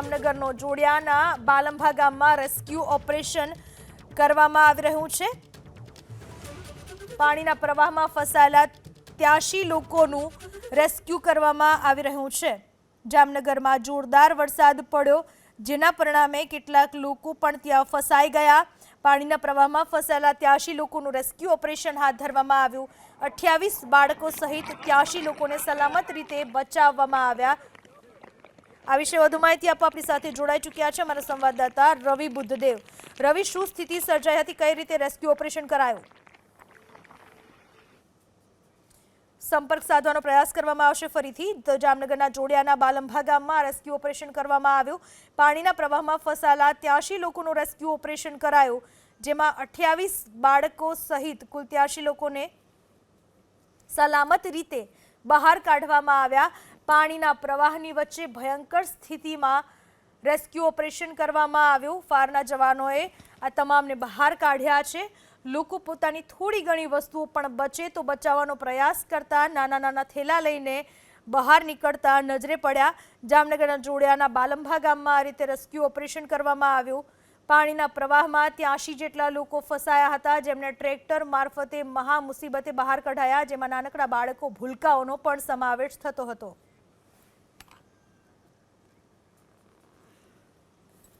જામનગરનો જોડિયાના બાલંભા ગામમાં rescue operation કરવામાં આવી રહ્યું છે। પાણીના પ્રવાહમાં ફસાયેલા 83 લોકોનું રેસ્ક્યુ કરવામાં આવી રહ્યું છે। જામનગરમાં જોરદાર વરસાદ પડ્યો, જેના પરિણામે કેટલાક લોકો પણ ત્યાં ફસાઈ ગયા। પાણીના પ્રવાહમાં ફસાયેલા 83 લોકોનું રેસ્ક્યુ ઓપરેશન હાથ ધરવામાં આવ્યું। 28 બાળકો સહિત 83 લોકોને સલામત રીતે બચાવવામાં આવ્યા। આ વિશે વધુ માહિતી આપવા આપણી સાથે જોડાઈ ચૂક્યા છે અમારા સંવાદદાતા રવિ બુદ્ધદેવ। રવિ, શું સ્થિતિ સર્જાઈ હતી, કઈ રીતે રેસ્ક્યુ ઓપરેશન કરાયું? સંપર્ક સાધવાનો પ્રયાસ કરવામાં આવશે ફરીથી। તો જામનગરના જોડિયાના બાલંભા ગામમાં રેસ્ક્યુ ઓપરેશન કરવામાં આવ્યું। પાણીના પ્રવાહમાં ફસાયેલા 83 લોકોનું રેસ્ક્યુ ઓપરેશન કરાયું, જેમાં 28 બાળકો સહિત કુલ 83 લોકોને સલામત રીતે બહાર કાઢવામાં આવ્યા। પાણીના પ્રવાહની વચ્ચે ભયંકર સ્થિતિમાં રેસ્ક્યુ ઓપરેશન કરવામાં આવ્યું। ફાયરના જવાનોએ આ તમામને બહાર કાઢ્યા છે। લોકો પોતાની થોડી ઘણી વસ્તુઓ પણ બચે તો બચાવવાનો પ્રયાસ કરતા નાના થેલા લઈને બહાર નીકળતા નજરે પડ્યા। જામનગરના જોડિયાના બાલંભા ગામમાં આ રીતે રેસ્ક્યુ ઓપરેશન કરવામાં આવ્યું। પાણીના પ્રવાહમાં 83 જેટલા લોકો ફસાયા હતા, જેમને ટ્રેક્ટર મારફતે મહા મુસીબતે બહાર કઢાયા, જેમાં નાનકડા બાળકો ભૂલકાઓનો પણ સમાવેશ થતો હતો।